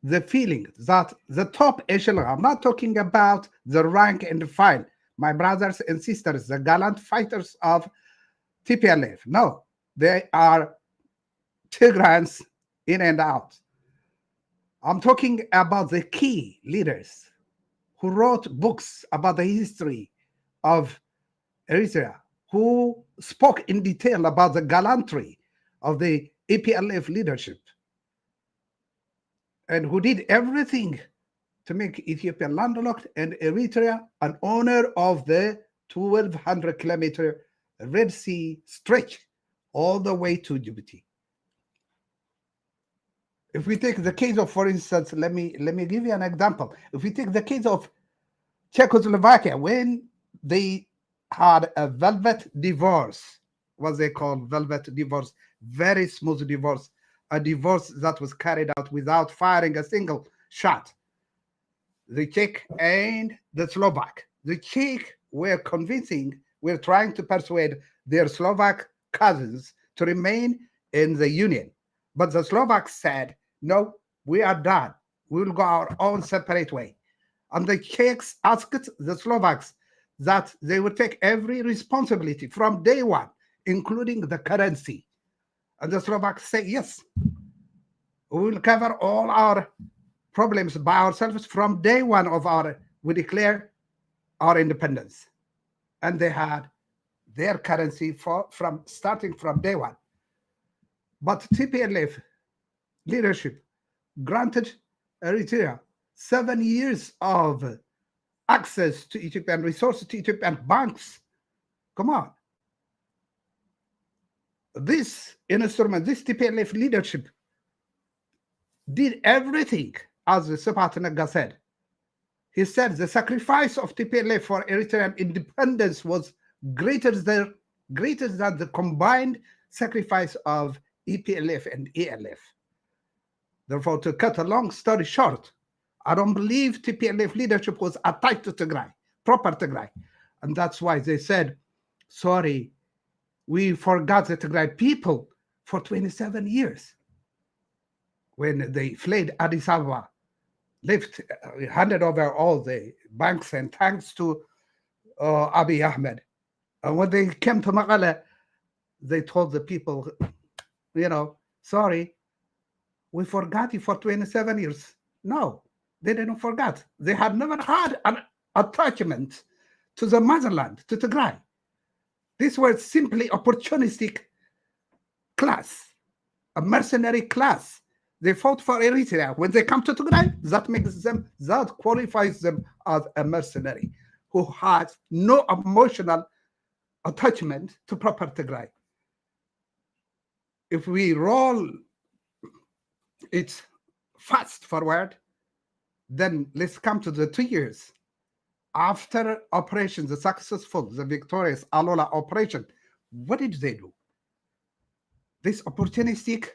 the feeling that the top echelon, I'm not talking about the rank and file, my brothers and sisters, the gallant fighters of TPLF. No, they are Tigrans in and out. I'm talking about the key leaders who wrote books about the history of Eritrea, who spoke in detail about the gallantry of the EPLF leadership, and who did everything to make Ethiopia landlocked and Eritrea an owner of the 1,200-kilometer Red Sea stretch all the way to Djibouti. If we take the case of, for instance, let me give you an example. If we take the case of Czechoslovakia, when they had a velvet divorce, what they call velvet divorce, very smooth divorce, a divorce that was carried out without firing a single shot. The Czech and the Slovak. The Czech were trying to persuade their Slovak cousins to remain in the Union. But the Slovaks said, no, we are done. We will go our own separate way. And the Czechs asked the Slovaks that they would take every responsibility from day one, including the currency. And the Slovaks say, yes, we will cover all our problems by ourselves from day one of we declare our independence. And they had their currency starting from day one. But TPLF leadership granted Eritrea 7 years of access to Ethiopian resources, to Ethiopian banks. Come on. This instrument, this TPLF leadership did everything, as Sepat Nega said. He said the sacrifice of TPLF for Eritrean independence was greater than the combined sacrifice of EPLF and ELF. Therefore, to cut a long story short, I don't believe TPLF leadership was attached to Tigray, proper Tigray. And that's why they said, sorry, we forgot the Tigray people for 27 years. When they fled Addis Ababa, handed over all the banks and tanks to Abiy Ahmed. And when they came to Maqala, they told the people, sorry, we forgot you for 27 years. No, they didn't forget. They had never had an attachment to the motherland, to Tigray. These were simply opportunistic class, a mercenary class. They fought for Eritrea. When they come to Tigray, that qualifies them as a mercenary who has no emotional attachment to proper Tigray. If we roll it fast forward, then let's come to the 2 years after operation, the successful, the victorious Alola operation. What did they do? This opportunistic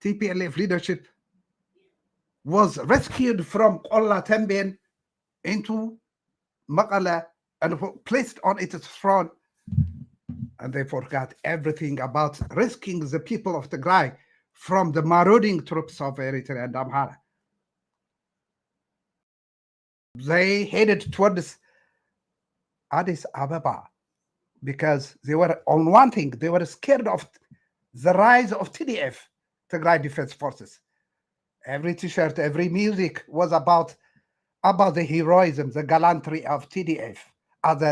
TPLF leadership was rescued from Qolla Tembien into Maqala and placed on its throne. And they forgot everything about rescuing the people of Tigray from the marauding troops of Eritrea and Amhara. They headed towards Addis Ababa because they were on one thing, they were scared of the rise of TDF, Tigray Defense Forces. Every t-shirt, every music was about the heroism, the gallantry of TDF as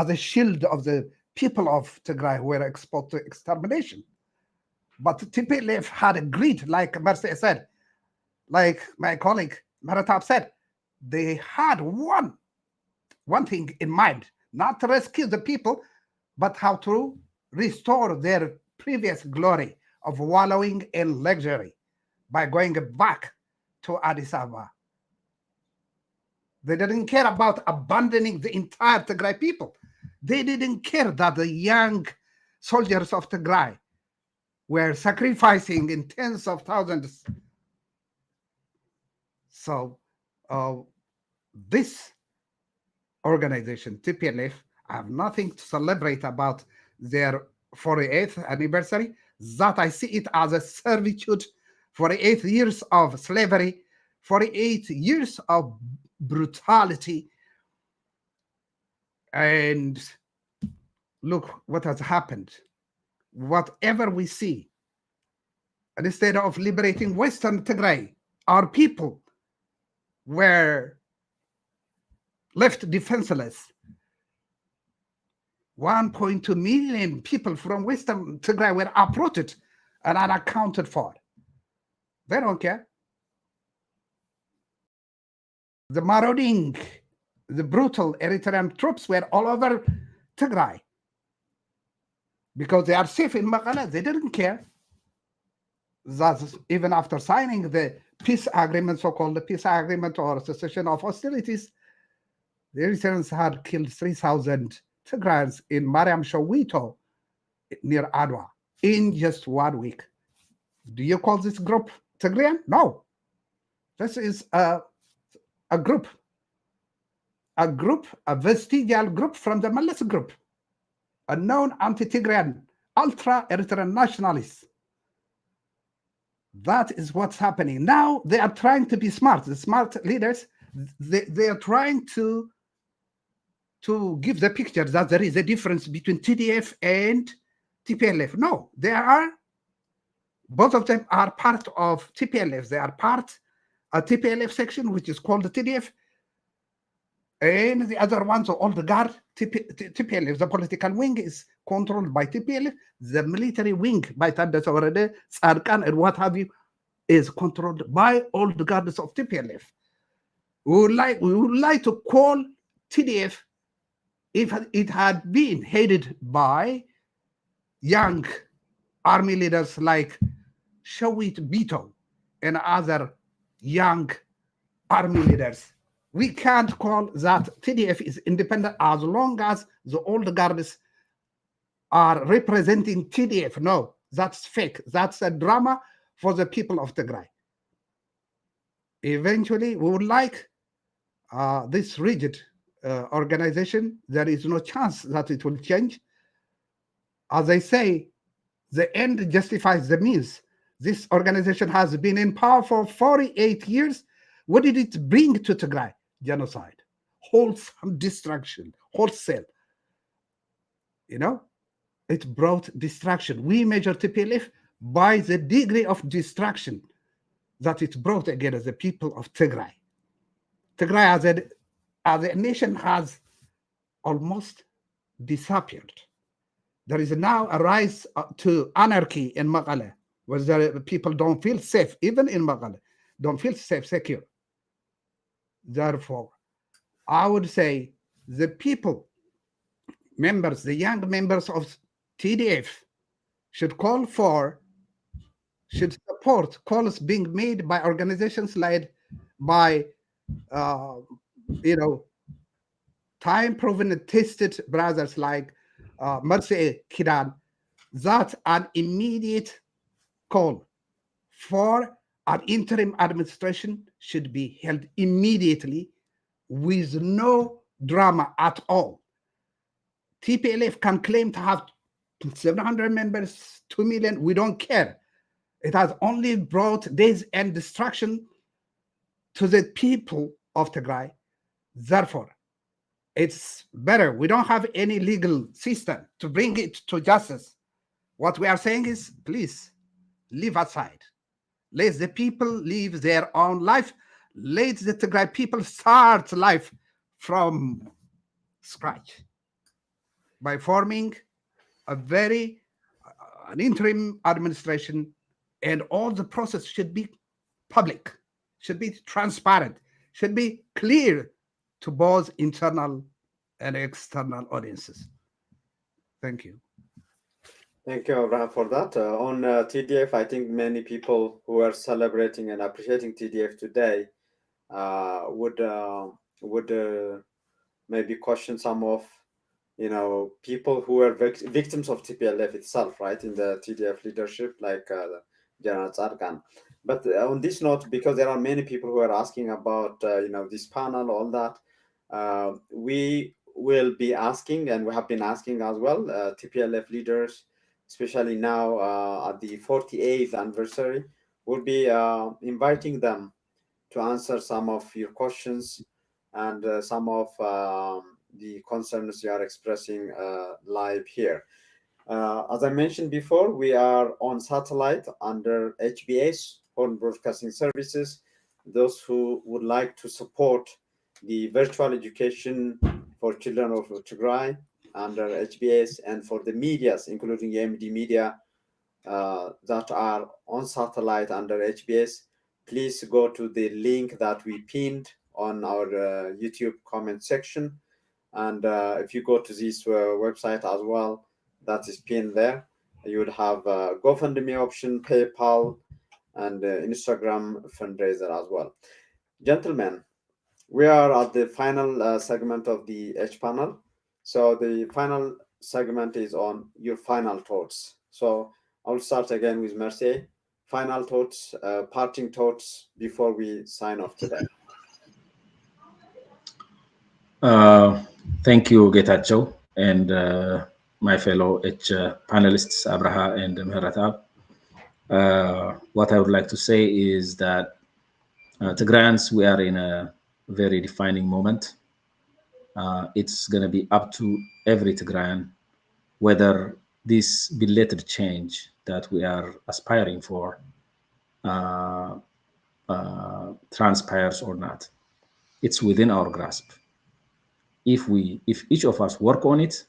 a shield of the people of Tigray who were exposed to extermination. But TPLF had agreed, like Mercy said, like my colleague Maratab said, they had one thing in mind, not to rescue the people, but how to restore their previous glory of wallowing in luxury by going back to Addis Ababa. They didn't care about abandoning the entire Tigray people. They didn't care that the young soldiers of Tigray were sacrificing in tens of thousands. So this organization, TPLF, have nothing to celebrate about their 48th anniversary. That I see it as a servitude, 48 years of slavery 48 years of brutality. And look what has happened. Whatever we see, and instead of liberating Western Tigray, our people were left defenseless. 1.2 million people from Western Tigray were uprooted and unaccounted for. They don't care. The marauding, the brutal Eritrean troops were all over Tigray because they are safe in Mekelle. They didn't care. That's even after signing the peace agreement, so-called peace agreement or cessation of hostilities, the Eritreans had killed 3,000 Tigrayans in Mariam Shawito near Adwa in just 1 week. Do you call this group Tigrayan? No. This is a group, a vestigial group from the Meles group, a known anti-Tigrayan, ultra-Eritrean nationalists. That is what's happening. Now they are trying to be smart. The smart leaders, they are trying to give the picture that there is a difference between TDF and TPLF. No, both of them are part of TPLF. They are part a TPLF section, which is called the TDF, and the other ones, all the guard, TPLF, the political wing is controlled by TPLF. The military wing by Tadas Orede, Tzadkan, and what have you, is controlled by all the guards of TPLF. We would like to call TDF if it had been headed by young army leaders like Shawit Bito and other young army leaders. We can't call that TDF is independent as long as the old guards are representing TDF. No, that's fake. That's a drama for the people of Tigray. Eventually, we would like this rigid organization. There is no chance that it will change. As I say, the end justifies the means. This organization has been in power for 48 years. What did it bring to Tigray? Genocide, wholesome destruction, wholesale. It brought destruction. We measure TPLF by the degree of destruction that it brought against the people of Tigray. Tigray as a nation has almost disappeared. There is now a rise to anarchy in Mekelle, where the people don't feel safe, even in Mekelle, don't feel safe, secure. Therefore, I would say the people, members, the young members of TDF should support calls being made by organizations led by, time-proven and tested brothers like Mercy Kidan, that an immediate call for an interim administration should be held immediately with no drama at all. TPLF can claim to have 700 members, 2 million. We don't care. It has only brought death and destruction to the people of Tigray. Therefore, it's better. We don't have any legal system to bring it to justice. What we are saying is, please, leave aside. Let the people live their own life. Let the Tigray people start life from scratch by forming an interim administration, and all the process should be public, should be transparent, should be clear to both internal and external audiences. Thank you. Thank you, Abraham, for that. On TDF, I think many people who are celebrating and appreciating TDF today would maybe question some of people who were victims of TPLF itself, right, in the TDF leadership, like General Tzadkan. But on this note, because there are many people who are asking about this panel, all that, we will be asking, and we have been asking as well, TPLF leaders, especially now at the 48th anniversary, we'll be inviting them to answer some of your questions and some of the concerns you are expressing live here. As I mentioned before, we are on satellite under HBS, Horn Broadcasting Services. Those who would like to support the virtual education for children of Tigray under HBS, and for the medias, including MD Media, that are on satellite under HBS, please go to the link that we pinned on our YouTube comment section. And if you go to this website as well, that is pinned there, you would have a GoFundMe option, PayPal, and Instagram fundraiser as well. Gentlemen, we are at the final segment of the H panel. So the final segment is on your final thoughts. So I'll start again with Mercier. Final thoughts, parting thoughts before we sign off today. Thank you, Getachew, and my fellow H panelists, Abraha and Mehratab. What I would like to say is that Tigrayans, we are in a very defining moment. It's going to be up to every Tigrayan whether this belated change that we are aspiring for transpires or not. It's within our grasp. If each of us work on it,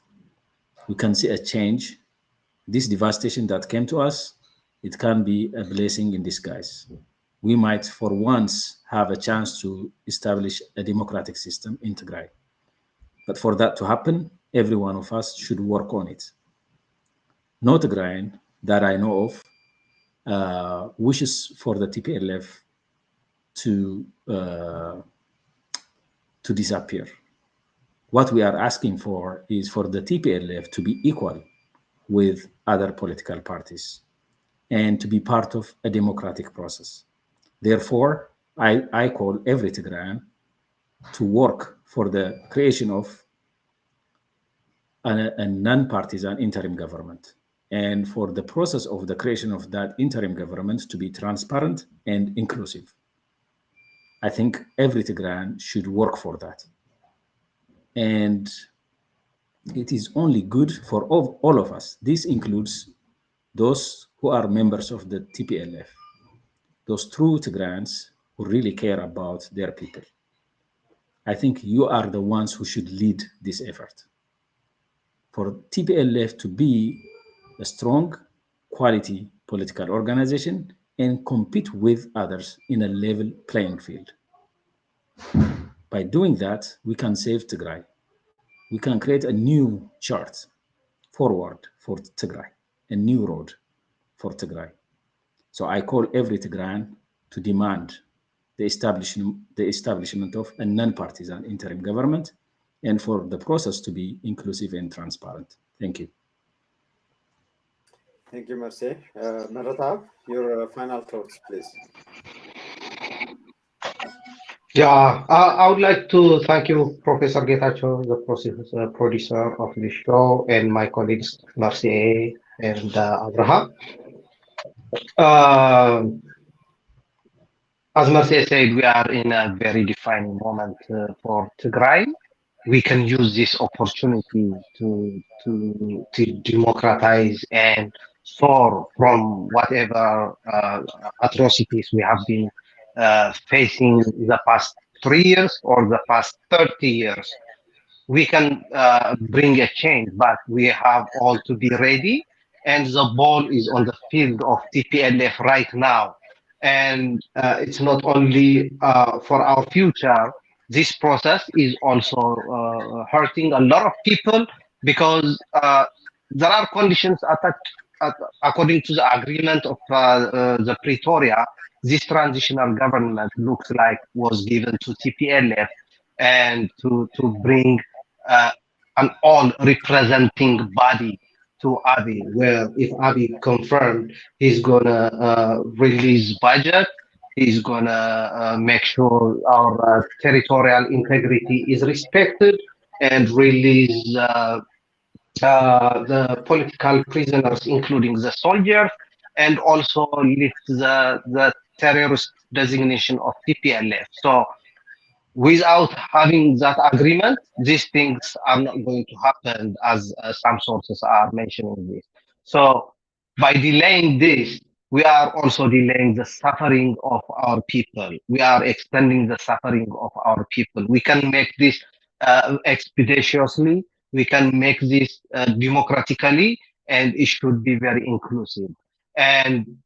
we can see a change. This devastation that came to us, it can be a blessing in disguise. We might, for once, have a chance to establish a democratic system in Tigray. But for that to happen, every one of us should work on it. No Tigrayan that I know of wishes for the TPLF to disappear. What we are asking for is for the TPLF to be equal with other political parties and to be part of a democratic process. Therefore, I call every Tigrayan to work for the creation of a non-partisan interim government, and for the process of the creation of that interim government to be transparent and inclusive. I think every Tigrayan should work for that. And it is only good for all of us. This includes those who are members of the TPLF, those true Tigrayans who really care about their people. I think you are the ones who should lead this effort. For TPLF to be a strong, quality political organization and compete with others in a level playing field. By doing that, we can save Tigray. We can create a new chart forward for Tigray, a new road for Tigray. So I call every Tigrayan to demand the establishment of a non-partisan interim government, and for the process to be inclusive and transparent. Thank you. Thank you, Mercier. Mehratab, your final thoughts, please. Yeah, I would like to thank you, Professor Getachew, the producer of the show, and my colleagues, Marcier and Abraham. As Marcier said, we are in a very defining moment for Tigray. We can use this opportunity to democratize and soar from whatever atrocities we have been facing the past 3 years or the past 30 years. We can bring a change, but we have all to be ready. And the ball is on the field of TPLF right now. And it's not only for our future. This process is also hurting a lot of people because there are conditions according to the agreement of the Pretoria. This transitional government looks like was given to TPLF and to bring an all representing body to Abiy, where if Abiy confirmed, he's gonna release budget, he's gonna make sure our territorial integrity is respected and release the political prisoners, including the soldiers, and also lift the terrorist designation of TPLF. So without having that agreement, these things are not going to happen, as some sources are mentioning this. So by delaying this, we are also delaying the suffering of our people. We are extending the suffering of our people. We can make this expeditiously, we can make this democratically, and it should be very inclusive. And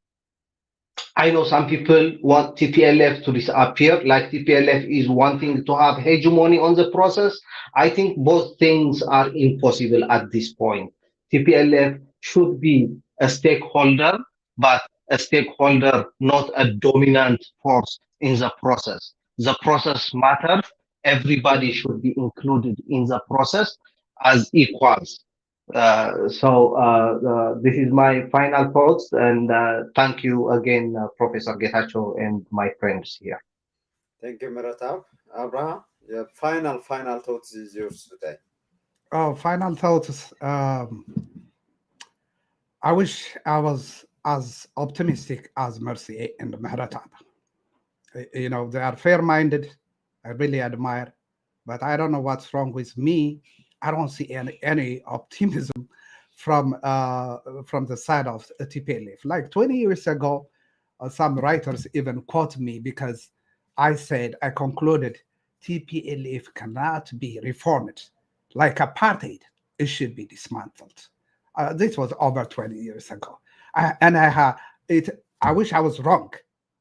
I know some people want TPLF to disappear, like TPLF is wanting to have hegemony on the process. I think both things are impossible at this point. TPLF should be a stakeholder, but a stakeholder, not a dominant force in the process. The process matters. Everybody should be included in the process as equals. This is my final thoughts, and thank you again, Professor Getachew and my friends here. Thank you, Maratab. Abraham, your final thoughts is yours today. Oh, final thoughts. I wish I was as optimistic as Mercy and Mahratab. You know, they are fair-minded. I really admire, but I don't know what's wrong with me. I don't see any optimism from the side of TPLF. Like 20 years ago, some writers even quote me because I concluded TPLF cannot be reformed. Like apartheid, it should be dismantled. This was over 20 years ago. I wish I was wrong,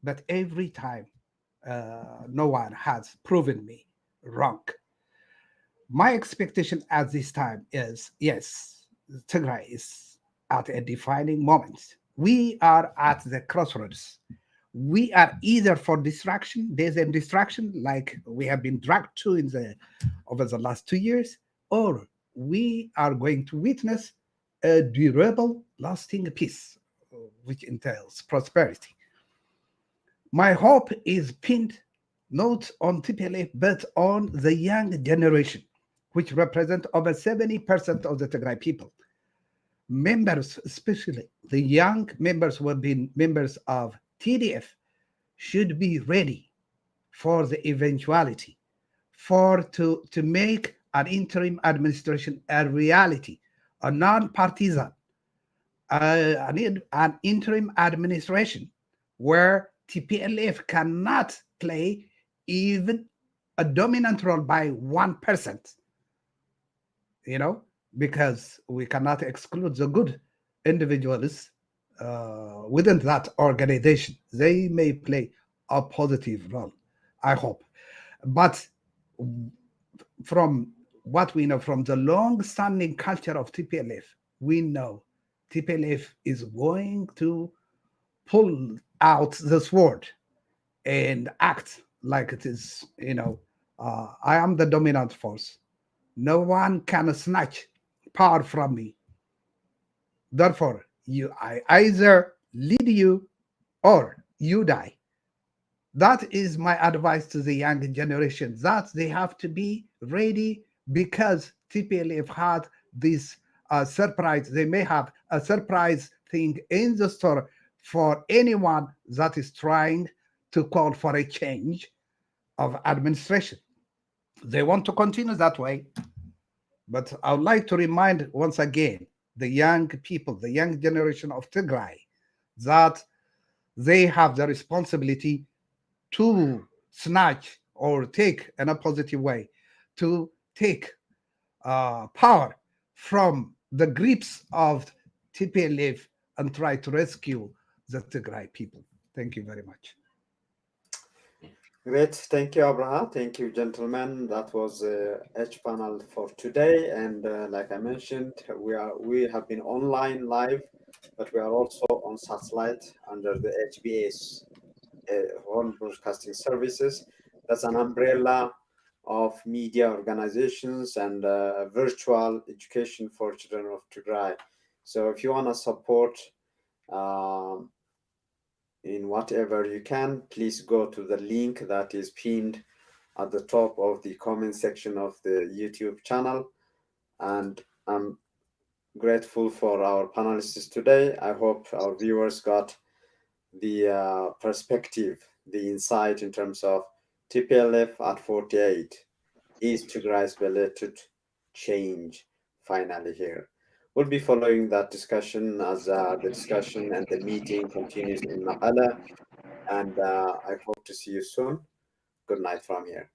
but every time no one has proven me wrong. My expectation at this time is yes, Tigray is at a defining moment. We are at the crossroads. We are either for destruction, there's a destruction like we have been dragged to in the over the last 2 years, or we are going to witness a durable, lasting peace, which entails prosperity. My hope is pinned not on TPLF but on the young generation, which represent over 70% of the Tigray people. Members, especially the young members who have been members of TDF, should be ready for the eventuality, to make an interim administration a reality, a non-partisan, an interim administration where TPLF cannot play even a dominant role by 1%, you know, because we cannot exclude the good individuals within that organization. They may play a positive role, I hope. But from what we know from the long standing culture of TPLF, we know TPLF is going to pull out the sword and act like it is, I am the dominant force. No one can snatch power from me. Therefore, I either lead you or you die. That is my advice to the young generation, that they have to be ready because TPLF had this surprise. They may have a surprise thing in the store for anyone that is trying to call for a change of administration. They want to continue that way. But I would like to remind once again the young people, the young generation of Tigray, that they have the responsibility to snatch or take in a positive way, to take power from the grips of TPLF and try to rescue the Tigray people. Thank you very much. Great. Thank you, Abraham. Thank you, gentlemen. That was H panel for today. And like I mentioned, we have been online live, but we are also on satellite under the HBS Horn Broadcasting Services. That's an umbrella of media organizations and virtual education for children of Tigray. So if you want to support in whatever you can, please go to the link that is pinned at the top of the comment section of the YouTube channel. And I'm grateful for our panelists today. I hope our viewers got the perspective the insight in terms of TPLF at 48. Is Tigray's belated change finally here? We'll be following that discussion as the discussion and the meeting continues in Maqala, and I hope to see you soon. Good night from here.